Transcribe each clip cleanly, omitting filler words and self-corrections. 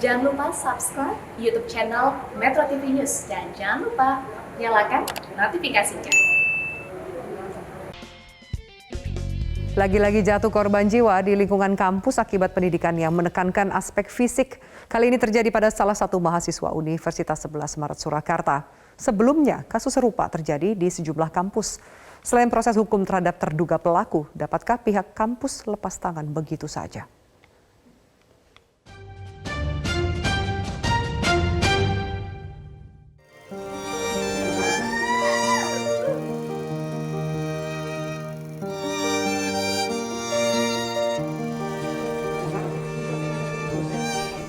Jangan lupa subscribe YouTube channel Metro TV News dan jangan lupa nyalakan notifikasinya. Lagi-lagi jatuh korban jiwa di lingkungan kampus akibat pendidikan yang menekankan aspek fisik. Kali ini terjadi pada salah satu mahasiswa Universitas 11 Maret Surakarta. Sebelumnya, kasus serupa terjadi di sejumlah kampus. Selain proses hukum terhadap terduga pelaku, dapatkah pihak kampus lepas tangan begitu saja?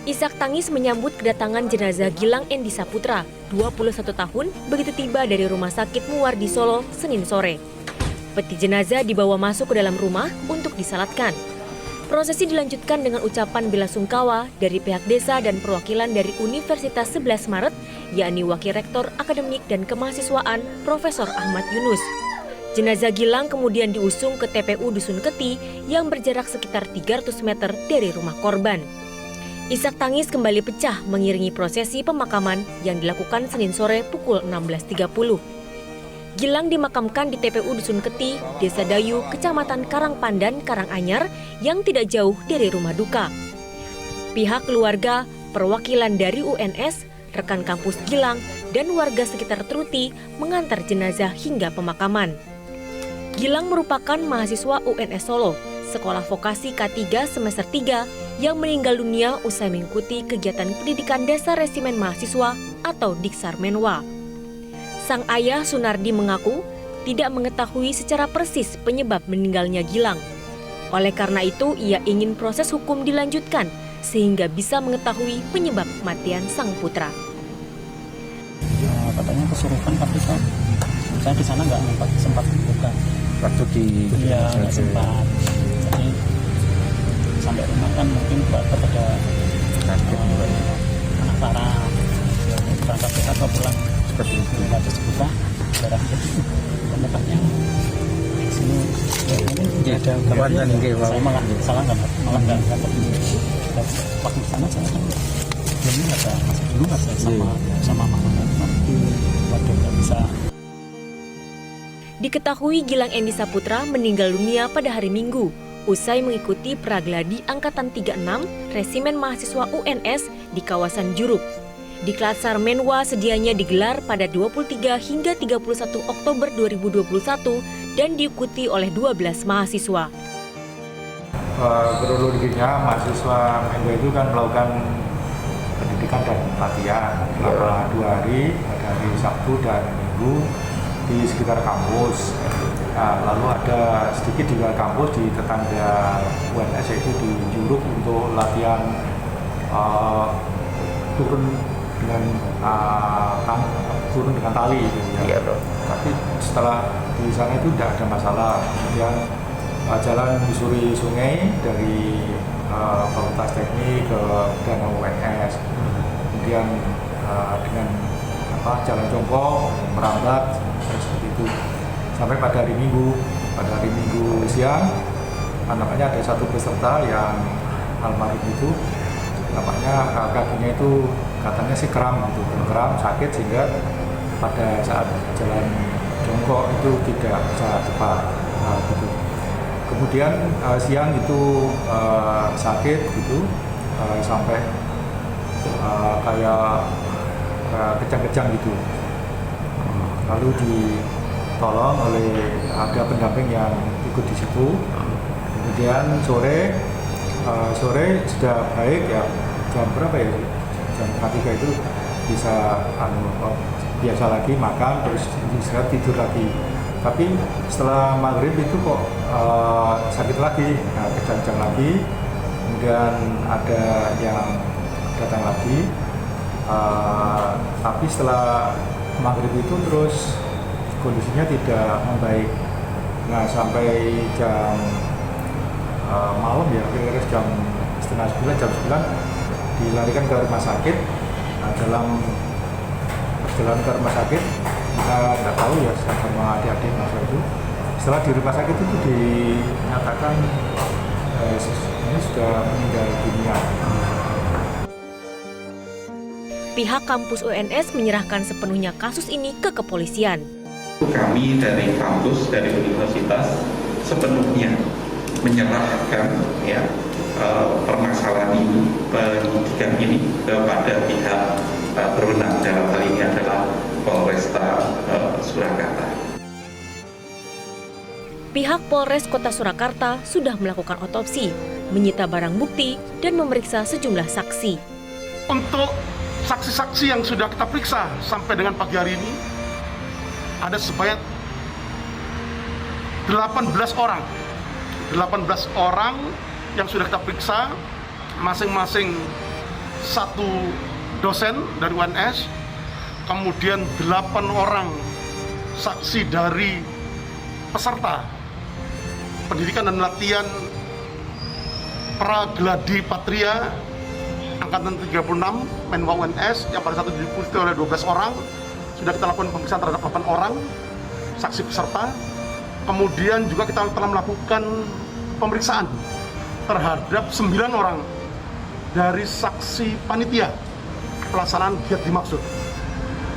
Isak tangis menyambut kedatangan jenazah Gilang Endi Saputra, 21 tahun, begitu tiba dari Rumah Sakit Muwardi Solo, Senin sore. Peti jenazah dibawa masuk ke dalam rumah untuk disalatkan. Prosesi dilanjutkan dengan ucapan bela sungkawa dari pihak desa dan perwakilan dari Universitas 11 Maret, yakni Wakil Rektor Akademik dan Kemahasiswaan Profesor Ahmad Yunus. Jenazah Gilang kemudian diusung ke TPU Dusun Keti yang berjarak sekitar 300 meter dari rumah korban. Isak tangis kembali pecah mengiringi prosesi pemakaman yang dilakukan Senin sore pukul 16.30. Gilang dimakamkan di TPU Dusun Keti, Desa Dayu, Kecamatan Karangpandan, Karanganyar yang tidak jauh dari rumah duka. Pihak keluarga, perwakilan dari UNS, rekan kampus Gilang, dan warga sekitar Truti mengantar jenazah hingga pemakaman. Gilang merupakan mahasiswa UNS Solo, Sekolah Vokasi K3 semester 3 yang meninggal dunia usai mengikuti kegiatan pendidikan dasar resimen mahasiswa atau Diksar Menwa. Sang ayah Sunardi mengaku tidak mengetahui secara persis penyebab meninggalnya Gilang. Oleh karena itu, ia ingin proses hukum dilanjutkan sehingga bisa mengetahui penyebab kematian sang putra. Katanya kesurupan tapi kan saya di sana nggak sempat buka. Waktu di nggak sempat. Jadi sampai rumah kan mungkin pada anak sarang berangkat kita atau pulang seperti itu ada sebuah darah penyebabnya sini ya ada gambaran saya malah salah nggak waktu sana saya kan belum ada masih dulu saya sama mama waktu nggak bisa. Diketahui Gilang Endi Saputra meninggal dunia pada hari Minggu usai mengikuti pragladi Angkatan 36 Resimen Mahasiswa UNS di kawasan Juruk. Diksar Menwa sedianya digelar pada 23 hingga 31 Oktober 2021 dan diikuti oleh 12 mahasiswa. Kronologinya mahasiswa Menwa itu kan melakukan pendidikan dan latihan selama 2 hari, pada hari Sabtu dan Minggu di sekitar kampus. Nah, lalu ada sedikit di luar kampus di tetangga UNS yaitu di Juruk untuk latihan turun dengan tali gitu, ya. Iya, bro. Tapi setelah di sana itu tidak ada masalah. Kemudian jalan menyusuri sungai dari Fakultas Teknik ke Danau UNS. Kemudian dengan jalan jongkok merambat seperti itu. Sampai pada hari Minggu siang, nampaknya ada satu peserta yang almarhum itu, nampaknya kakinya itu katanya sih kram sakit sehingga pada saat jalan jongkok itu tidak bisa cepat gitu. Kemudian siang itu sakit gitu sampai kayak kejang-kejang gitu. Lalu ditolong oleh ada pendamping yang ikut di situ. Kemudian sore sudah baik ya, jam berapa ya, jam 3 itu bisa biasa lagi makan, terus istirahat tidur lagi. Tapi setelah maghrib itu kok sakit lagi, kejang-kejang lagi. Kemudian ada yang datang lagi, tapi setelah maghrib itu terus kondisinya tidak membaik. Nah, sampai jam malam ya, kira-kira jam setengah 9, jam 9 dilarikan ke rumah sakit. Nah, dalam perjalanan ke rumah sakit kita nggak tahu ya sama adik-adik masa itu. Setelah di rumah sakit itu dinyatakan ini sudah meninggal dunia. Pihak kampus UNS menyerahkan sepenuhnya kasus ini ke kepolisian. Kami dari kampus, dari universitas sepenuhnya menyerahkan permasalahan ini, penyidikan ini kepada pihak berwenang, dalam hal ini adalah Polresta Surakarta. Pihak Polres Kota Surakarta sudah melakukan otopsi, menyita barang bukti, dan memeriksa sejumlah saksi. Untuk saksi-saksi yang sudah kita periksa sampai dengan pagi hari ini, ada sebanyak 18 orang. 18 orang yang sudah kita periksa, masing-masing satu dosen dari UNS, kemudian 8 orang saksi dari peserta pendidikan dan latihan Pragladi Patria Angkatan 36 Menwa UNS yang pada saat itu diikuti oleh 12 orang. Sudah kita lakukan pemeriksaan terhadap 8 orang saksi peserta. Kemudian juga kita telah melakukan pemeriksaan terhadap 9 orang dari saksi panitia pelaksanaan giat dimaksud.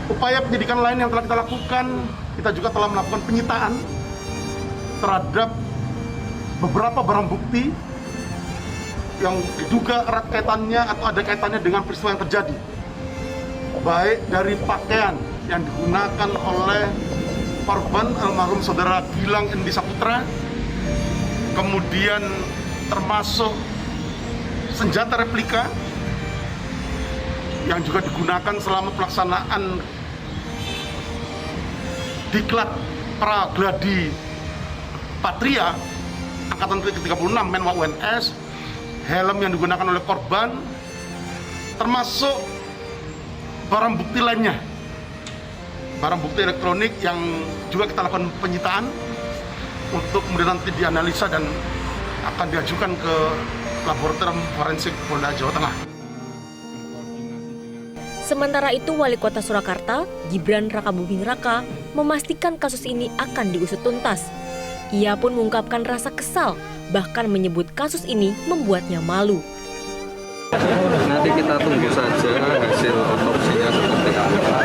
Upaya penyidikan lain yang telah kita lakukan, kita juga telah melakukan penyitaan terhadap beberapa barang bukti yang diduga erat kaitannya atau ada kaitannya dengan peristiwa yang terjadi. Baik dari pakaian yang digunakan oleh korban almarhum saudara Gilang Endi Saputra, kemudian termasuk senjata replika yang juga digunakan selama pelaksanaan diklat Pragladi Patria Angkatan 36 Menwa UNS, helm yang digunakan oleh korban, termasuk barang bukti lainnya, barang bukti elektronik yang juga kita lakukan penyitaan untuk kemudian nanti dianalisa dan akan diajukan ke laboratorium forensik Polda Jawa Tengah. Sementara itu, Wali Kota Surakarta, Gibran Rakabuming Raka, memastikan kasus ini akan diusut tuntas. Ia pun mengungkapkan rasa kesal, bahkan menyebut kasus ini membuatnya malu. Nanti kita tunggu saja hasil otopsinya seperti apa.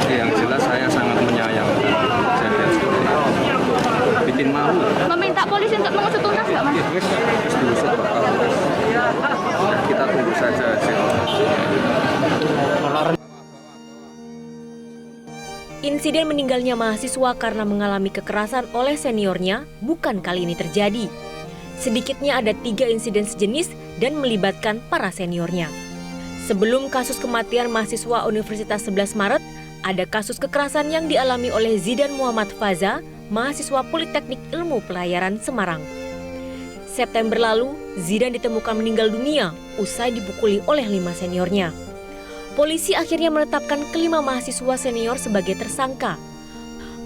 Yang jelas saya sangat menyayangkan kejadian seperti ini. Bikin malu. Meminta polisi untuk mengusut tuntas nggak, Mas? Diusut Pak Kapolres. Kita tunggu saja hasil otopsinya. Insiden meninggalnya mahasiswa karena mengalami kekerasan oleh seniornya bukan kali ini terjadi. Sedikitnya ada 3 insiden sejenis dan melibatkan para seniornya. Sebelum kasus kematian mahasiswa Universitas 11 Maret, ada kasus kekerasan yang dialami oleh Zidan Muhammad Faza, mahasiswa Politeknik Ilmu Pelayaran Semarang. September lalu, Zidan ditemukan meninggal dunia usai dipukuli oleh 5 seniornya. Polisi akhirnya menetapkan kelima mahasiswa senior sebagai tersangka.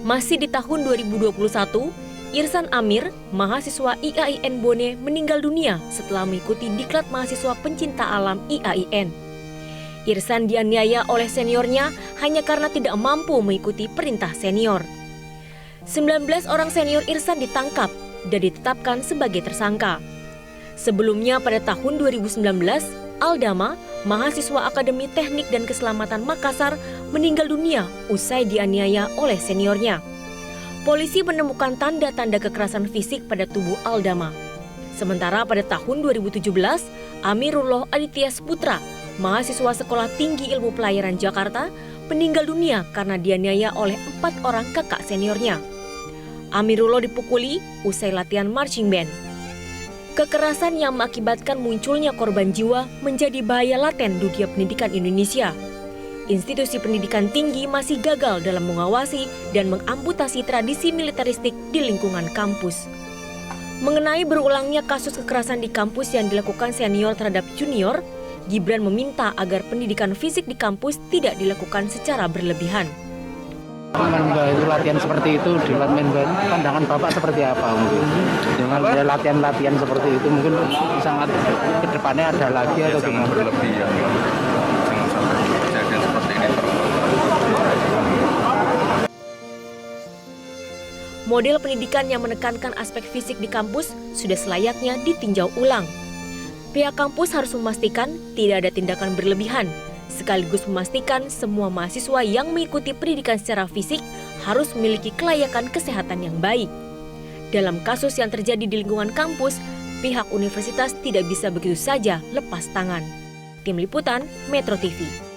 Masih di tahun 2021, Irsan Amir, mahasiswa IAIN Bone, meninggal dunia setelah mengikuti diklat mahasiswa pencinta alam IAIN. Irsan dianiaya oleh seniornya hanya karena tidak mampu mengikuti perintah senior. 19 orang senior Irsan ditangkap dan ditetapkan sebagai tersangka. Sebelumnya pada tahun 2019, Aldama, mahasiswa Akademi Teknik dan Keselamatan Makassar, meninggal dunia usai dianiaya oleh seniornya. Polisi menemukan tanda-tanda kekerasan fisik pada tubuh Aldama. Sementara pada tahun 2017, Amirullah Aditya Sputra, mahasiswa Sekolah Tinggi Ilmu Pelayaran Jakarta, meninggal dunia karena dianiaya oleh 4 orang kakak seniornya. Amirullah dipukuli usai latihan marching band. Kekerasan yang mengakibatkan munculnya korban jiwa menjadi bahaya laten dunia pendidikan Indonesia. Institusi pendidikan tinggi masih gagal dalam mengawasi dan mengamputasi tradisi militeristik di lingkungan kampus. Mengenai berulangnya kasus kekerasan di kampus yang dilakukan senior terhadap junior, Gibran meminta agar pendidikan fisik di kampus tidak dilakukan secara berlebihan. Itu latihan seperti itu di Menban, pandangan Bapak seperti apa mungkin? Dengan ada latihan-latihan seperti itu mungkin sangat kedepannya ada lagi atau jangan berlebihan, jangan sampai kejadian seperti ini terulang. Model pendidikan yang menekankan aspek fisik di kampus sudah selayaknya ditinjau ulang. Pihak kampus harus memastikan tidak ada tindakan berlebihan, sekaligus memastikan semua mahasiswa yang mengikuti pendidikan secara fisik harus memiliki kelayakan kesehatan yang baik. Dalam kasus yang terjadi di lingkungan kampus, pihak universitas tidak bisa begitu saja lepas tangan. Tim Liputan, Metro TV.